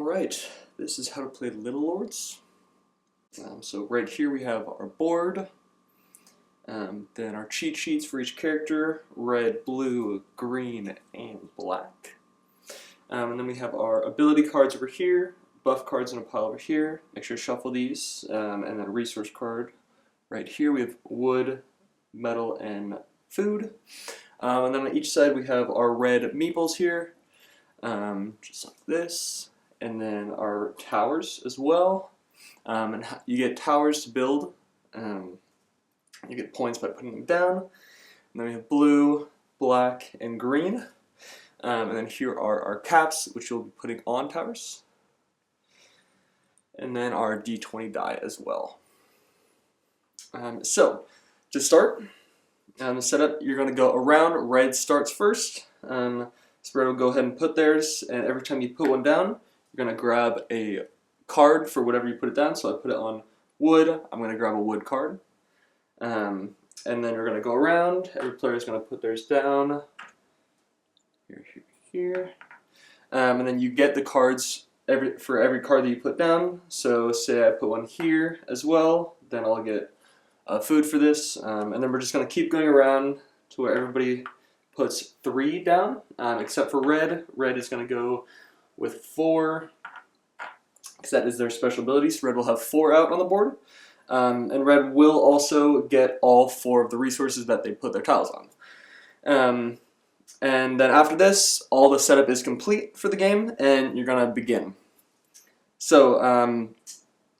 Alright, this is how to play Little Lords. So right here we have our board, then our cheat sheets for each character, red, blue, green, and black. And then we have our ability cards over here, buff cards in a pile over here. Make sure to shuffle these, and then a resource card. Right here we have wood, metal, and food. And then on each side we have our red meeples here, just like this. And then our towers as well. And you get towers to build. You get points by putting them down. And then we have blue, black, and green. And then here are our caps, which you'll be putting on towers. And then our D20 die as well. So, to start, the setup, you're going to go around. Red starts first. So red will go ahead and put theirs, and every time you put one down, you're going to grab a card for whatever you put it down. So I put it on wood. I'm going to grab a wood card. And then you're going to go around. Every player is going to put theirs down. Here. And then you get the cards for every card that you put down. So say I put one here as well. Then I'll get food for this. And then we're just going to keep going around to where everybody puts 3 down. Except for red. Red is going to go with 4, because that is their special ability. So red will have 4 out on the board, and red will also get all 4 of the resources that they put their tiles on. And then after this, all the setup is complete for the game, and you're gonna begin. So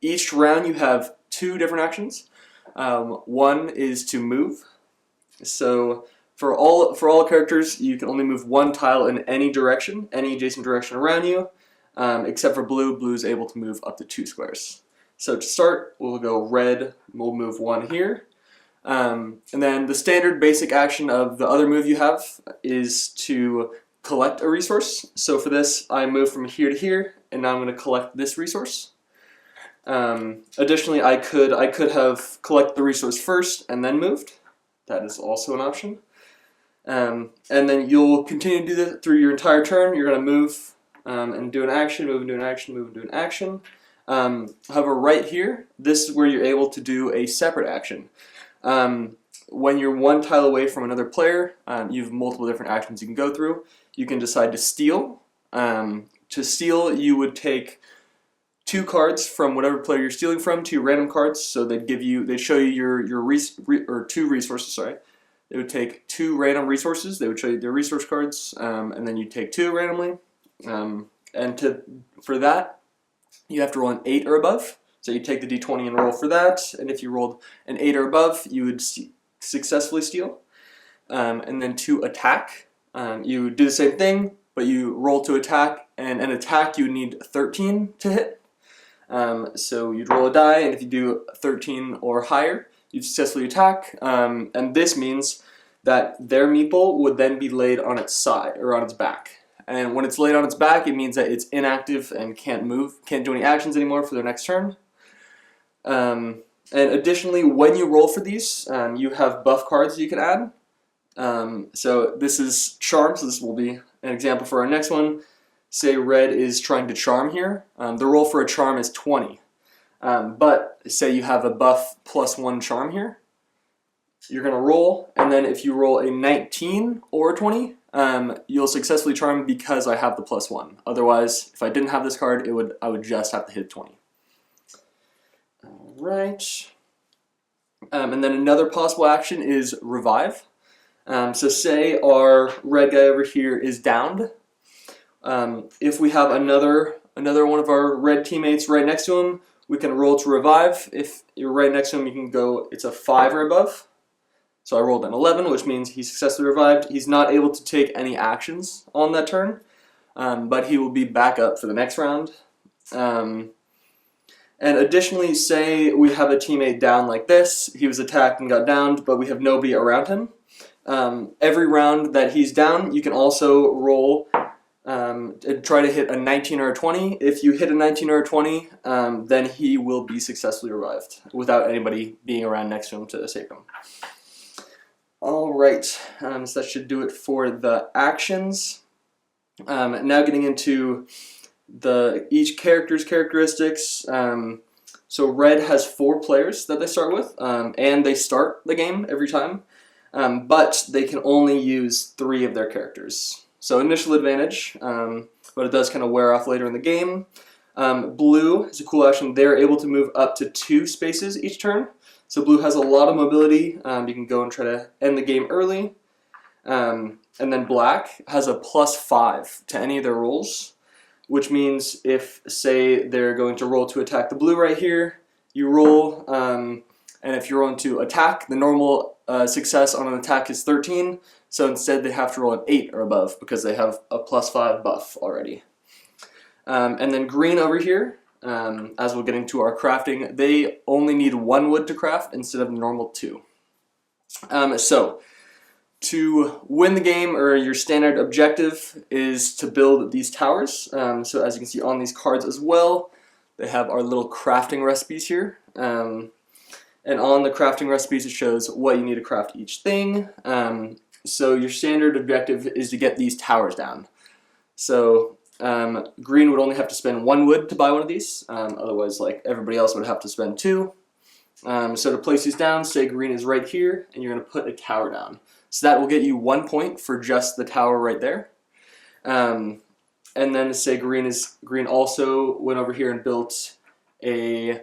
each round you have 2 different actions. One is to move. So for all characters, you can only move 1 tile in any direction, any adjacent direction around you, except for blue. Blue is able to move up to 2 squares. So to start, we'll go red, we'll move 1 here. And then the standard basic action of the other move you have is to collect a resource. So for this, I move from here to here, and now I'm going to collect this resource. Additionally, I could have collected the resource first and then moved. That is also an option. And then you'll continue to do this through your entire turn. You're going to move and do an action, move and do an action, move and do an action. However, right here, this is where you're able to do a separate action. When you're 1 tile away from another player, you have multiple different actions you can go through. You can decide to steal. To steal, you would take 2 cards from whatever player you're stealing from, 2 random cards. So they'd show you your 2 resources. Sorry. They would take 2 random resources. They would show you their resource cards, and then you take 2 randomly. For that, you have to roll an 8 or above. So you take the D20 and roll for that. And if you rolled an 8 or above, you would successfully steal. And then to attack, you do the same thing, but you roll to attack. And an attack, you would need 13 to hit. So you'd roll a die, and if you do 13 or higher, you successfully attack, and this means that their meeple would then be laid on its side, or on its back. And when it's laid on its back, it means that it's inactive and can't move, can't do any actions anymore for their next turn. And additionally, when you roll for these, you have buff cards you can add. So this is Charm, so this will be an example for our next one. Say red is trying to charm here. The roll for a charm is 20. But say you have a buff +1 charm here, you're going to roll, and then if you roll a 19 or a 20, you'll successfully charm because I have the +1. Otherwise, if I didn't have this card, I would just have to hit 20. Alright. And then another possible action is revive. So say our red guy over here is downed. If we have another one of our red teammates right next to him, we can roll to revive. If you're right next to him, you can go, it's a 5 or above. So I rolled an 11, which means he successfully revived. He's not able to take any actions on that turn, but he will be back up for the next round. And additionally, say we have a teammate down like this. He was attacked and got downed, but we have nobody around him. Every round that he's down, you can also roll and try to hit a 19 or a 20. If you hit a 19 or a 20, then he will be successfully revived without anybody being around next to him to save him. Alright, so that should do it for the actions. Now getting into each character's characteristics. So red has 4 players that they start with, and they start the game every time, but they can only use 3 of their characters. So initial advantage, but it does kind of wear off later in the game. Blue is a cool action. They're able to move up to 2 spaces each turn. So blue has a lot of mobility. You can go and try to end the game early. And then black has a +5 to any of their rolls, which means if, say, they're going to roll to attack the blue right here, you roll, and if you're going to attack, the normal success on an attack is 13, so instead they have to roll an 8 or above because they have a +5 buff already. And then green over here, as we're getting to our crafting, they only need 1 wood to craft instead of normal 2. So to win the game, or your standard objective, is to build these towers. So as you can see on these cards as well, they have our little crafting recipes here. And on the crafting recipes it shows what you need to craft each thing. So your standard objective is to get these towers down. So green would only have to spend 1 wood to buy one of these, otherwise like everybody else would have to spend 2. So to place these down, say green is right here, and you're going to put a tower down. So that will get you 1 point for just the tower right there. And then say green also went over here and built a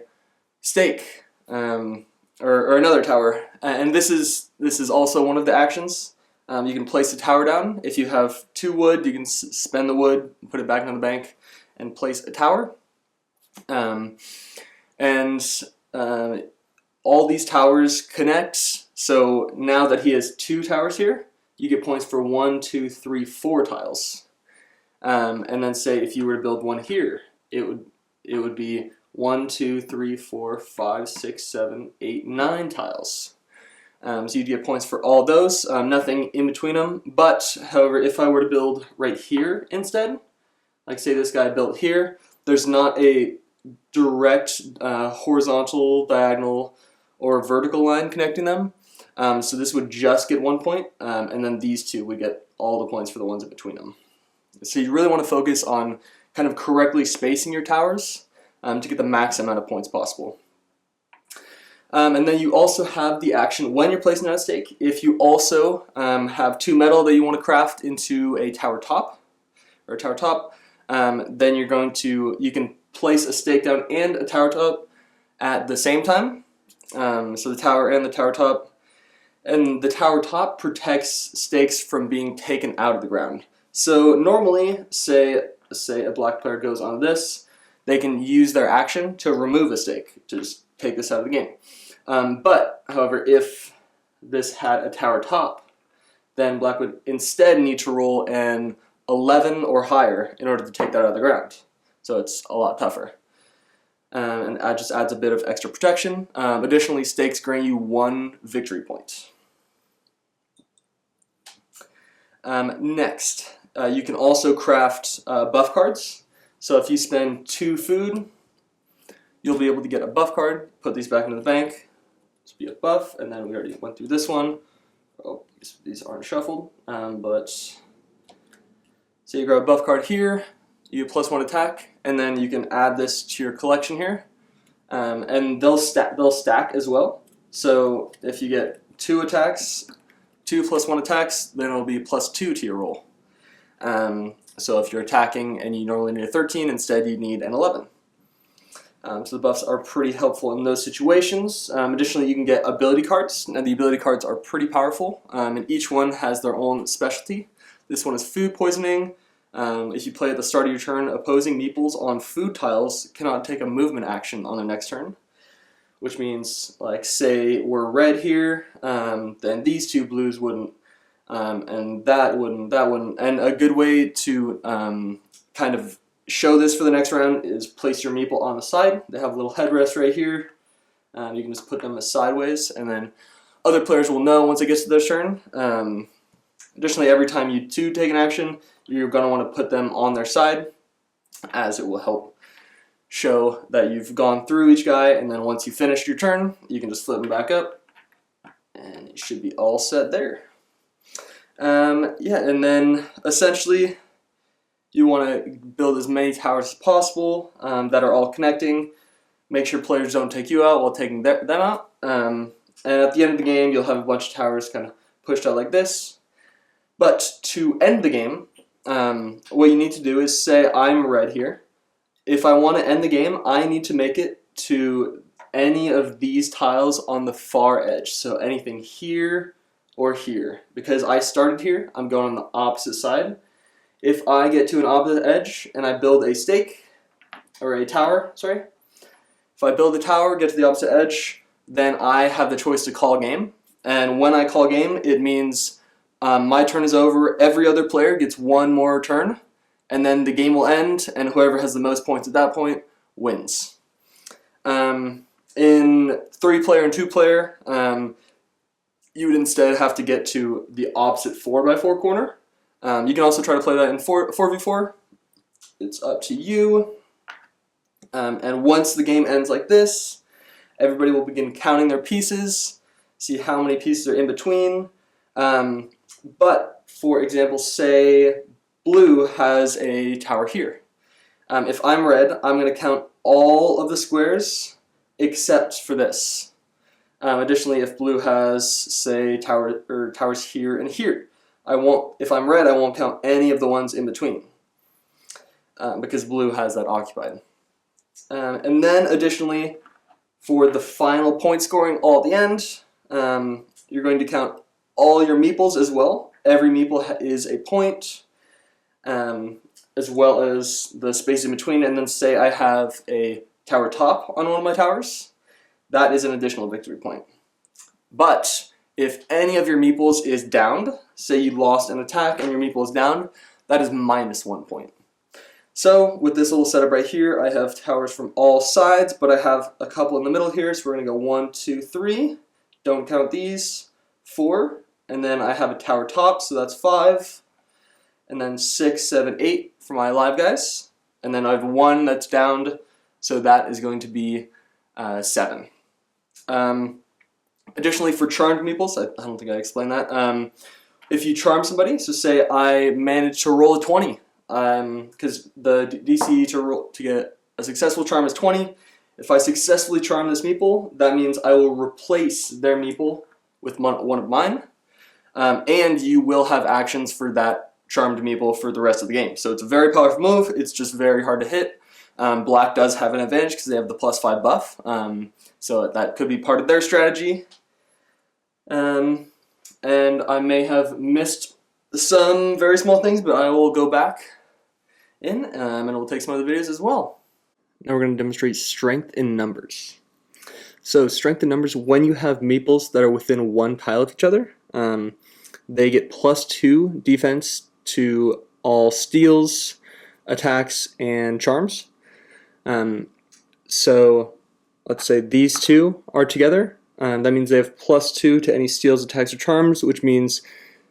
stake, or another tower. And this is also one of the actions. You can place a tower down. If you have 2 wood, you can spend the wood, put it back in the bank, and place a tower. All these towers connect. So now that he has 2 towers here, you get points for 1, 2, 3, 4 tiles. And then say if you were to build one here, it would be 1, 2, 3, 4, 5, 6, 7, 8, 9 tiles. So you'd get points for all those, nothing in between them. But, however, if I were to build right here instead, like say this guy built here, there's not a direct horizontal, diagonal, or vertical line connecting them. So this would just get 1 point, and then these 2 would get all the points for the ones in between them. So you really want to focus on kind of correctly spacing your towers to get the max amount of points possible. And then you also have the action when you're placing down a stake. If you also have 2 metal that you want to craft into a tower top, then you can place a stake down and a tower top at the same time. So the tower and the tower top. And the tower top protects stakes from being taken out of the ground. So normally, say a black player goes on this, they can use their action to remove a stake, to just take this out of the game. But, however, if this had a tower top, then black would instead need to roll an 11 or higher in order to take that out of the ground. So it's a lot tougher. And that just adds a bit of extra protection. Additionally, stakes grant you 1 victory point. Next, you can also craft buff cards. So if you spend 2 food, you'll be able to get a buff card, put these back into the bank, this will be a buff, and then we already went through this one. Oh, these aren't shuffled, but so you grab a buff card here, you get +1 attack, and then you can add this to your collection here, and they'll stack as well. So if you get 2 attacks, 2 +1 attacks, then it'll be +2 to your roll. So if you're attacking and you normally need a 13, instead you need an 11. So the buffs are pretty helpful in those situations. Additionally, you can get ability cards, and the ability cards are pretty powerful, and each one has their own specialty. This one is food poisoning. If you play at the start of your turn, opposing meeples on food tiles cannot take a movement action on their next turn, which means, like, say we're red here, then these 2 blues wouldn't, and that wouldn't. And a good way to kind of show this for the next round is place your meeple on the side. They have a little headrest right here. You can just put them sideways, and then other players will know once it gets to their turn. Additionally, every time you 2 take an action, you're going to want to put them on their side, as it will help show that you've gone through each guy, and then once you finished your turn, you can just flip them back up, and it should be all set there. Yeah, and then essentially You want to build as many towers as possible that are all connecting. Make sure players don't take you out while taking them out. And at the end of the game, you'll have a bunch of towers kind of pushed out like this. But to end the game, what you need to do is say, I'm red here. If I want to end the game, I need to make it to any of these tiles on the far edge. So anything here or here. Because I started here, I'm going on the opposite side. If I get to an opposite edge and I build a stake, or a tower, sorry. If I build a tower, get to the opposite edge, then I have the choice to call game. And when I call game, it means my turn is over, every other player gets one more turn, and then the game will end, and whoever has the most points at that point wins. In 3-player and 2-player, you would instead have to get to the opposite 4x4 corner. You can also try to play that in 4v4. It's up to you. And once the game ends like this, everybody will begin counting their pieces, see how many pieces are in between. But, for example, say blue has a tower here. If I'm red, I'm going to count all of the squares except for this. Additionally, if blue has, say, towers here and here, if I'm red, I won't count any of the ones in between because blue has that occupied. And then, additionally, for the final point scoring all at the end, you're going to count all your meeples as well. Every meeple is a point, as well as the space in between, and then say I have a tower top on one of my towers. That is an additional victory point. But if any of your meeples is downed, say you lost an attack and your meeple is down, that is -1 point. So with this little setup right here, I have towers from all sides, but I have a couple in the middle here, so we're going to go 1, 2, 3. Don't count these. 4. And then I have a tower top, so that's 5. And then 6, 7, 8 for my live guys. And then I have 1 that's downed, so that is going to be 7. Additionally, for charmed meeples, I don't think I explained that. If you charm somebody, so say I managed to roll a 20, because the DC to get a successful charm is 20. If I successfully charm this meeple, that means I will replace their meeple with one of mine, and you will have actions for that charmed meeple for the rest of the game. So it's a very powerful move, it's just very hard to hit. Black does have an advantage because they have the +5 buff, so that could be part of their strategy. And I may have missed some very small things, but I will go back in and we'll take some other videos as well. Now we're going to demonstrate strength in numbers. So strength in numbers, when you have meeples that are within one tile of each other, they get +2 defense to all steals, attacks, and charms. So let's say these two are together. That means they have +2 to any steals, attacks, or charms, which means,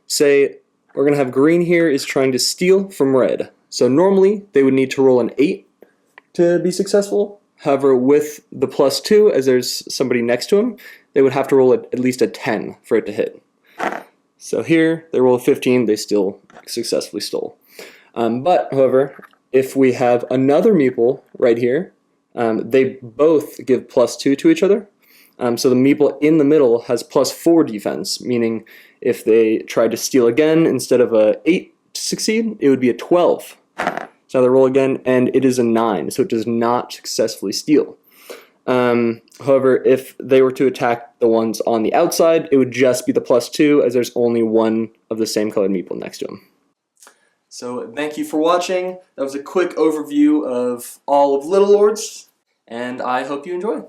say, we're going to have green here is trying to steal from red. So normally, they would need to roll an 8 to be successful. However, with the +2, as there's somebody next to him, they would have to roll at least a 10 for it to hit. So here, they roll a 15, they still successfully stole. But, however, if we have another meeple right here, they both give +2 to each other. So the meeple in the middle has +4 defense, meaning if they tried to steal again, instead of a 8 to succeed, it would be a 12. So they roll again, and it is a 9, so it does not successfully steal. However, if they were to attack the ones on the outside, it would just be the +2, as there's only one of the same colored meeple next to them. So thank you for watching. That was a quick overview of all of Little Lords, and I hope you enjoy.